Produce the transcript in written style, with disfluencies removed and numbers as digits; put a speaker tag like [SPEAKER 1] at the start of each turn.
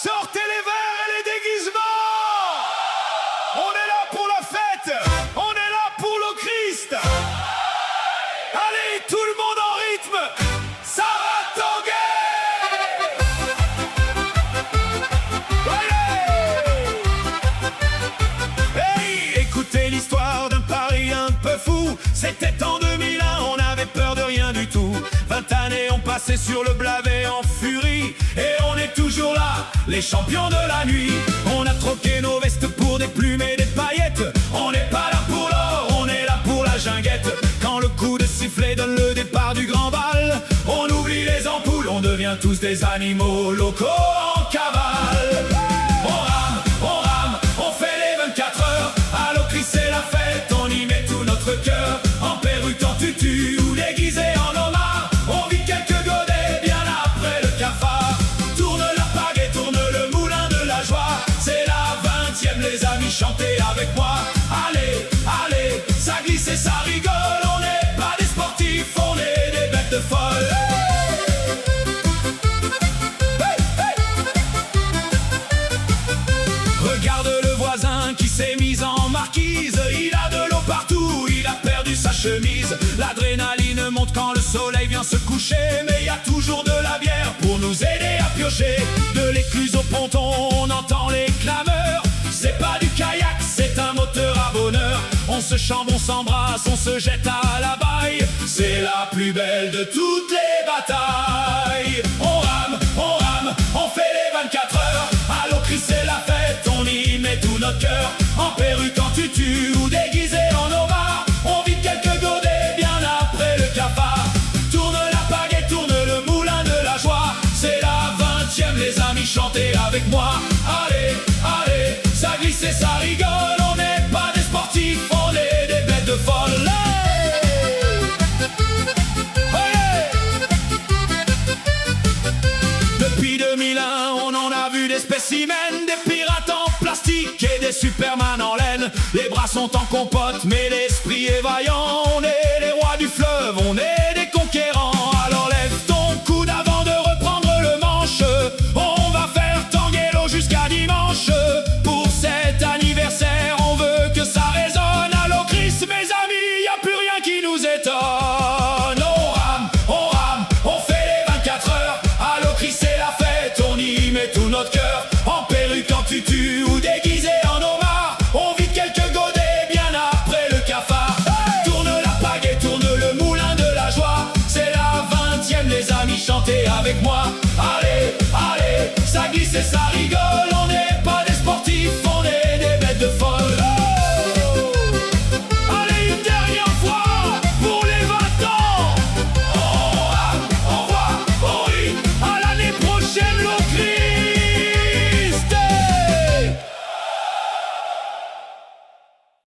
[SPEAKER 1] Sortez les verres et les déguisements. On est là pour la fête. On est là pour le Christ. Allez, tout le monde en rythme. Ça va tanguer. Hey, écoutez l'histoire d'un pari un peu fou. C'était en 2001, on avait peur de rien du tout. 20 années ont passé sur le blavet en furie. Et on est toujours là, les champions de la nuit. On a troqué nos vestes pour des plumes et des paillettes. On n'est pas là pour l'or, on est là pour la junguette. Quand le coup de sifflet donne le départ du grand bal, on oublie les ampoules, on devient tous des animaux locaux en cavale. On rame, on fait les 24 heures. À l'Ocris c'est la fête, on y met tout notre cœur. En perruque, en tutu ou déguisé en homard, on vit quelques godets bien après le cafard. Tourne la pagaie, tourne le moulin de la joie. C'est la 20e, les amis, chantez avec moi. Allez, allez, ça glisse et ça rigole. On n'est pas des sportifs, on est des bêtes de folle. Regarde le voisin qui s'est mis en marquise. Il a de l'eau partout, il a perdu sa chemise. L'adrénaline monte quand le soleil vient se coucher. Mais il y a toujours de la bière pour nous aider à piocher. De l'écluse au ponton, on entend les clameurs. C'est pas du kayak, c'est un moteur à bonheur. On se chambre, on s'embrasse, on se jette à la baille. C'est la plus belle de toutes les batailles. On fait les 24 heures. À l'Ocris c'est la fête, on y met tout notre cœur. En perruque, en tutu ou déguisé en homard, on vide quelques godets bien après le cafard. Tourne la pagaie, tourne le moulin de la joie. C'est la 20e, les amis, chantez avec moi. Allez, allez, ça glisse et ça rigole. On n'est pas des sportifs, on est des bêtes de folle. Depuis 2001, on en a vu des spécimens, des pirates en plastique et des superman en laine. Les bras sont en compote, mais l'esprit est vaillant. On est les rois du fleuve, on est des conquérants. Alors lève ton coude avant de reprendre le manche. On va faire tanguer l'eau jusqu'à dimanche. Pour cet anniversaire, on veut que ça résonne. À l'Ocris, mes amis, y a plus rien qui nous étonne. On fait les 24 heures. À l'Ocris, c'est la fête, on y met tout notre cœur. En perruque, en tutu ou déguisé en homard, on vide quelques godets bien après le cafard. Tourne la pagaie, tourne le moulin de la joie. C'est la 20e, les amis, chantez avec moi. Allez, allez, ça glisse et ça